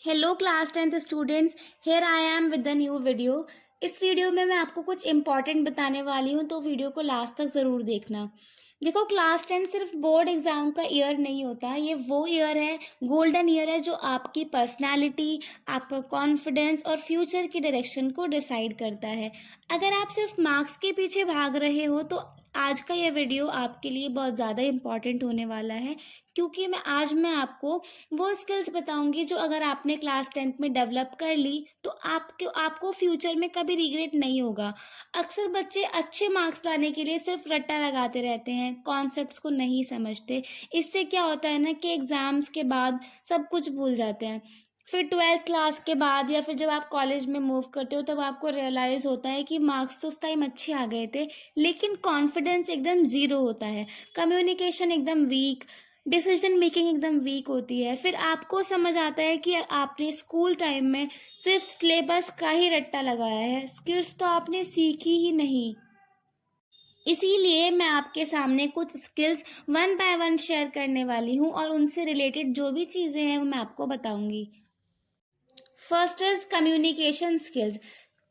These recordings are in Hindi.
Hello class 10th students, here I am with the new video. इस वीडियो में मैं आपको कुछ इंपॉर्टेंट बताने वाली हूँ, तो वीडियो को लास्ट तक ज़रूर देखना। देखो, क्लास 10 सिर्फ बोर्ड एग्जाम का ईयर नहीं होता, ये वो ईयर है, गोल्डन ईयर है, जो आपकी पर्सनालिटी, आपका कॉन्फिडेंस और फ्यूचर की डायरेक्शन को डिसाइड करता है। अगर आप सिर्फ मार्क्स के पीछे भाग रहे हो तो आज का ये वीडियो आपके लिए बहुत ज़्यादा इम्पॉर्टेंट होने वाला है, क्योंकि मैं आपको वो स्किल्स बताऊंगी जो अगर आपने क्लास 10th में डेवलप कर ली तो आपको फ्यूचर में कभी रिग्रेट नहीं होगा। अक्सर बच्चे अच्छे मार्क्स लाने के लिए सिर्फ रट्टा लगाते रहते हैं, कॉन्सेप्ट्स को नहीं समझते। इससे क्या होता है ना कि एग्जाम्स के बाद सब कुछ भूल जाते हैं। फिर 12th क्लास के बाद या फिर जब आप कॉलेज में मूव करते हो तब आपको रियलाइज़ होता है कि मार्क्स तो उस टाइम अच्छे आ गए थे, लेकिन कॉन्फिडेंस एकदम ज़ीरो होता है, कम्युनिकेशन एकदम वीक, डिसीजन मेकिंग एकदम वीक होती है। फिर आपको समझ आता है कि आपने स्कूल टाइम में सिर्फ सिलेबस का ही रट्टा लगाया है, स्किल्स तो आपने सीखी ही नहीं। इसीलिए मैं आपके सामने कुछ skills one by one share करने वाली हूँ और उनसे रिलेटेड जो भी चीज़ें हैं वो मैं आपको बताऊंगी। First is communication skills.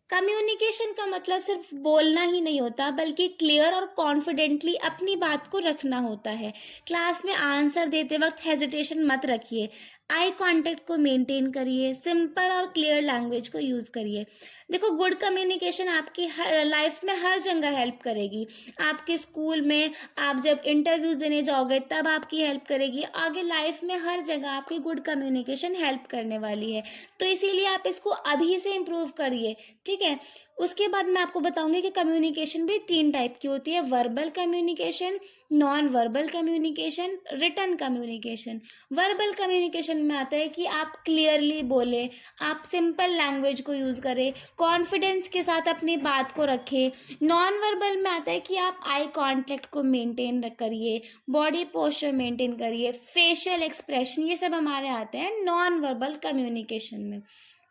Communication का मतलब सिर्फ बोलना ही नहीं होता, बल्कि क्लियर और कॉन्फिडेंटली अपनी बात को रखना होता है। क्लास में आंसर देते वक्त हेजिटेशन मत रखिए, आई कांटेक्ट को मेंटेन करिए, सिंपल और क्लियर लैंग्वेज को यूज़ करिए। देखो, गुड कम्युनिकेशन आपकी हर लाइफ में हर जगह हेल्प करेगी। आपके स्कूल में आप जब इंटरव्यूज देने जाओगे तब आपकी हेल्प करेगी, आगे लाइफ में हर जगह आपकी गुड कम्युनिकेशन हेल्प करने वाली है। तो इसीलिए आप इसको अभी से इम्प्रूव करिए, ठीक है। उसके बाद मैं आपको बताऊंगी कि कम्युनिकेशन भी 3 टाइप की होती है: verbal communication, non verbal communication, written communication. Verbal communication में आता है कि आप क्लियरली बोलें, आप सिंपल लैंग्वेज को यूज़ करें, कॉन्फिडेंस के साथ अपनी बात को रखें। नॉन वर्बल में आता है कि आप आई कांटेक्ट को मेंटेन करिए, बॉडी पोस्चर मेंटेन करिए, फेशियल एक्सप्रेशन, ये सब हमारे आते हैं नॉन वर्बल कम्युनिकेशन में।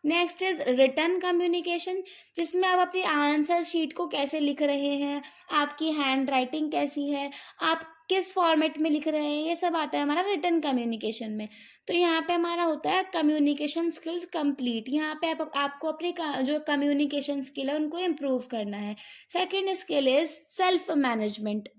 नेक्स्ट इज रिटन कम्युनिकेशन, जिसमें आप अपनी आंसर शीट को कैसे लिख रहे हैं, आपकी हैंड राइटिंग कैसी है, आप किस फॉर्मेट में लिख रहे हैं, ये सब आता है हमारा रिटन कम्युनिकेशन में। तो यहाँ पे हमारा होता है कम्युनिकेशन स्किल्स कंप्लीट। यहाँ पे आपको अपनी जो कम्युनिकेशन स्किल है उनको इम्प्रूव करना है। Second skill is self management.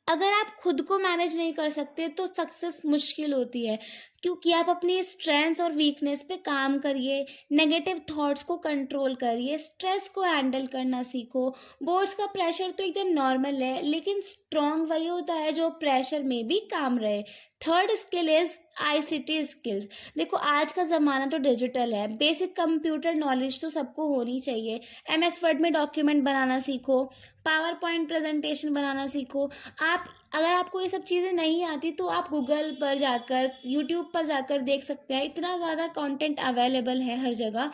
अगर आप खुद को मैनेज नहीं कर सकते तो सक्सेस मुश्किल होती है, क्योंकि आप अपनी स्ट्रेंथ्स और वीकनेस पे काम करिए, नेगेटिव थॉट्स को कंट्रोल करिए, स्ट्रेस को हैंडल करना सीखो। बोर्ड्स का प्रेशर तो एकदम नॉर्मल है, लेकिन स्ट्रांग वही होता है जो प्रेशर में भी काम रहे। Third skill is ICT skills. देखो, आज का ज़माना तो डिजिटल है, बेसिक कंप्यूटर नॉलेज तो सबको होनी चाहिए। एमएस वर्ड में डॉक्यूमेंट बनाना सीखो, पावर पॉइंट प्रेजेंटेशन बनाना सीखो। आप अगर आपको ये सब चीज़ें नहीं आती तो आप गूगल पर जाकर, यूट्यूब पर जाकर देख सकते हैं, इतना ज़्यादा कंटेंट अवेलेबल है हर जगह।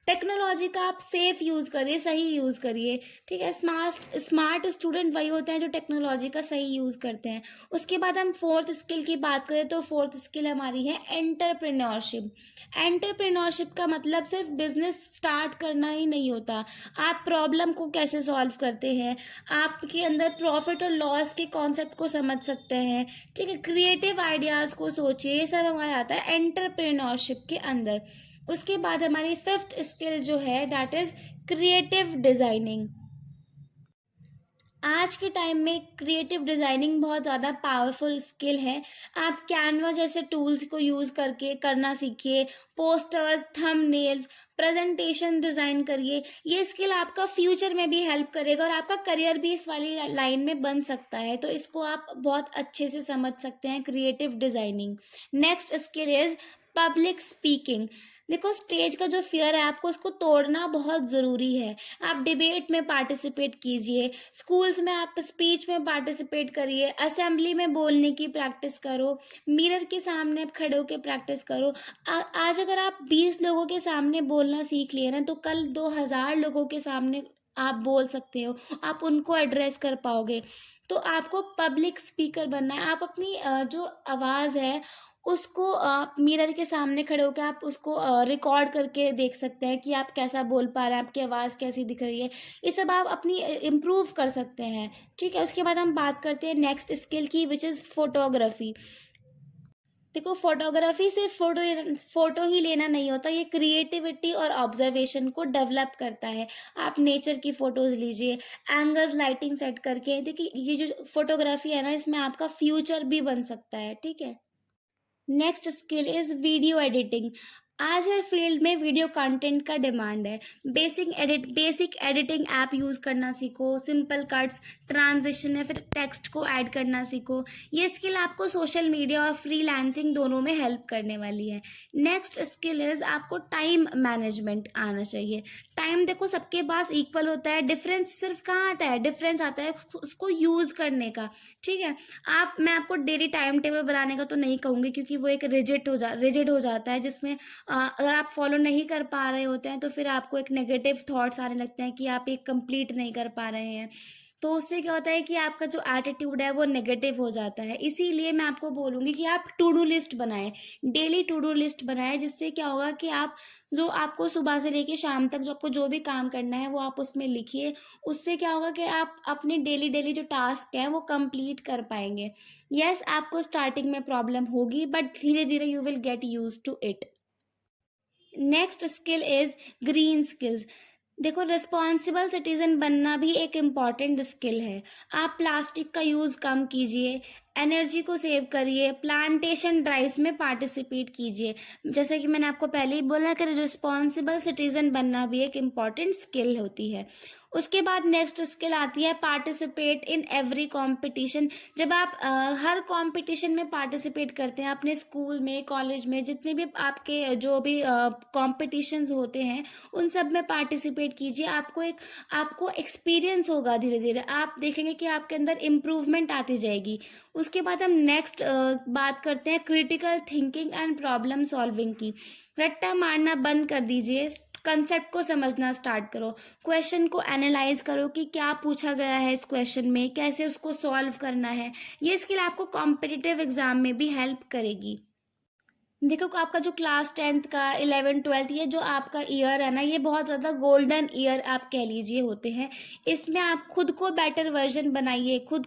टेक्नोलॉजी का आप सेफ यूज़ करिए, सही यूज़ करिए, ठीक है। स्मार्ट स्टूडेंट वही होते हैं जो टेक्नोलॉजी का सही यूज़ करते हैं। उसके बाद हम फोर्थ स्किल की बात करें तो फोर्थ स्किल हमारी है एंटरप्रेन्योरशिप। एंटरप्रेन्योरशिप का मतलब सिर्फ बिजनेस स्टार्ट करना ही नहीं होता, आप प्रॉब्लम को कैसे सॉल्व करते हैं, आपके अंदर प्रॉफिट और लॉस के कॉन्सेप्ट को समझ सकते हैं, ठीक है। क्रिएटिव आइडियाज़ को सोचिए, ये सब हमारा आता है एंटरप्रेन्योरशिप के अंदर। उसके बाद हमारी फिफ्थ स्किल जो है दैट इज क्रिएटिव डिजाइनिंग। आज के टाइम में क्रिएटिव डिज़ाइनिंग बहुत ज़्यादा पावरफुल स्किल है। आप कैनवा जैसे टूल्स को यूज़ करके करना सीखिए, पोस्टर्स, थंबनेल्स, प्रेजेंटेशन डिज़ाइन करिए। ये स्किल आपका फ्यूचर में भी हेल्प करेगा और आपका करियर भी इस वाली लाइन में बन सकता है, तो इसको आप बहुत अच्छे से समझ सकते हैं, creative designing. Next skill is public speaking. देखो, स्टेज का जो फियर है आपको उसको तोड़ना बहुत ज़रूरी है। आप डिबेट में पार्टिसिपेट कीजिए, स्कूल्स में आप स्पीच में पार्टिसिपेट करिए, असेंबली में बोलने की प्रैक्टिस करो, मिरर के सामने आप खड़े होकर प्रैक्टिस करो। आज अगर आप 20 लोगों के सामने बोलना सीख लिए ना तो कल 2000 लोगों के सामने आप बोल सकते हो, आप उनको एड्रेस कर पाओगे। तो आपको पब्लिक स्पीकर बनना है। आप अपनी जो आवाज़ है उसको आप मिरर के सामने खड़े होकर आप उसको रिकॉर्ड करके देख सकते हैं कि आप कैसा बोल पा रहे हैं, आपकी आवाज़ कैसी दिख रही है। ये सब आप अपनी इम्प्रूव कर सकते हैं, ठीक है। उसके बाद हम बात करते हैं नेक्स्ट स्किल की, विच इज़ फोटोग्राफी। देखो फोटोग्राफी सिर्फ फोटो ही लेना नहीं होता, ये क्रिएटिविटी और ऑब्जर्वेशन को डेवलप करता है। आप नेचर की फोटोज लीजिए, एंगल्स लाइटिंग सेट करके, देखिए ये जो फोटोग्राफी है ना, इसमें आपका फ्यूचर भी बन सकता है, ठीक है। Next skill is video editing. आज हर फील्ड में वीडियो कंटेंट का डिमांड है। बेसिक एडिटिंग ऐप यूज़ करना सीखो, सिंपल कट्स, ट्रांजिशन या फिर टेक्स्ट को ऐड करना सीखो। ये स्किल आपको सोशल मीडिया और फ्रीलांसिंग दोनों में हेल्प करने वाली है। नेक्स्ट स्किल इज आपको टाइम मैनेजमेंट आना चाहिए। टाइम देखो सबके पास इक्वल होता है, डिफरेंस सिर्फ कहाँ आता है, डिफरेंस आता है उसको यूज़ करने का, ठीक है। मैं आपको डेली टाइम टेबल बनाने का तो नहीं कहूँगी, क्योंकि वो एक रिजिड हो जाता है, जिसमें अगर आप फॉलो नहीं कर पा रहे होते हैं तो फिर आपको एक नेगेटिव थॉट्स आने लगते हैं कि आप एक कंप्लीट नहीं कर पा रहे हैं। तो उससे क्या होता है कि आपका जो एटीट्यूड है वो नेगेटिव हो जाता है। इसीलिए मैं आपको बोलूँगी कि आप टू डू लिस्ट बनाएं, डेली टू डू लिस्ट बनाएं, जिससे क्या होगा कि आप जो आपको सुबह से लेके शाम तक जो आपको जो भी काम करना है वो आप उसमें लिखिए। उससे क्या होगा कि आप अपनी डेली जो टास्क हैं वो कंप्लीट कर पाएंगे। यस, आपको स्टार्टिंग में प्रॉब्लम होगी, बट धीरे धीरे you will get used to it. Next skill is green skills. देखो रिस्पॉन्सिबल सिटीजन बनना भी एक इम्पॉर्टेंट स्किल है। आप प्लास्टिक का यूज़ कम कीजिए, एनर्जी को सेव करिए, प्लांटेशन ड्राइव्स में पार्टिसिपेट कीजिए। जैसे कि मैंने आपको पहले ही बोला कि रिस्पॉन्सिबल सिटीजन बनना भी एक इम्पॉर्टेंट स्किल होती है। उसके बाद नेक्स्ट स्किल आती है पार्टिसिपेट इन एवरी कॉम्पिटिशन। जब आप हर कॉम्पिटिशन में पार्टिसिपेट करते हैं, अपने स्कूल में, कॉलेज में, जितने भी आपके जो भी कॉम्पिटिशन्स होते हैं उन सब में पार्टिसिपेट कीजिए। आपको एक्सपीरियंस होगा, धीरे धीरे आप देखेंगे कि आपके अंदर इम्प्रूवमेंट आती जाएगी। उसके बाद हम नेक्स्ट बात करते हैं critical thinking and problem solving की। रट्टा मारना बंद कर दीजिए, कंसेप्ट को समझना स्टार्ट करो, क्वेश्चन को एनालाइज करो कि क्या पूछा गया है इस क्वेश्चन में, कैसे उसको सॉल्व करना है। ये स्किल आपको कॉम्पिटिटिव एग्जाम में भी हेल्प करेगी। देखो आपका जो क्लास 10th का 11th 12th ये जो आपका ईयर है ना, ये बहुत ज़्यादा गोल्डन ईयर आप कह लीजिए होते हैं। इसमें आप खुद को बेटर वर्जन बनाइए, खुद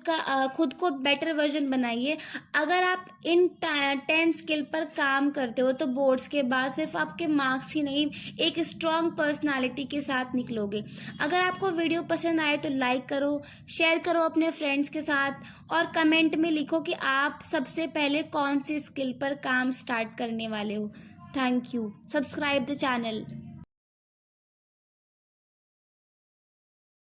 को बेटर वर्जन बनाइए। अगर आप इन 10 स्किल पर काम करते हो तो बोर्ड्स के बाद सिर्फ आपके मार्क्स ही नहीं, एक स्ट्रॉन्ग पर्सनालिटी के साथ निकलोगे। अगर आपको वीडियो पसंद आए तो लाइक करो, शेयर करो अपने फ्रेंड्स के साथ, और कमेंट में लिखो कि आप सबसे पहले कौन सी स्किल पर काम स्टार्ट करने वाले हो। Thank you. Subscribe the channel.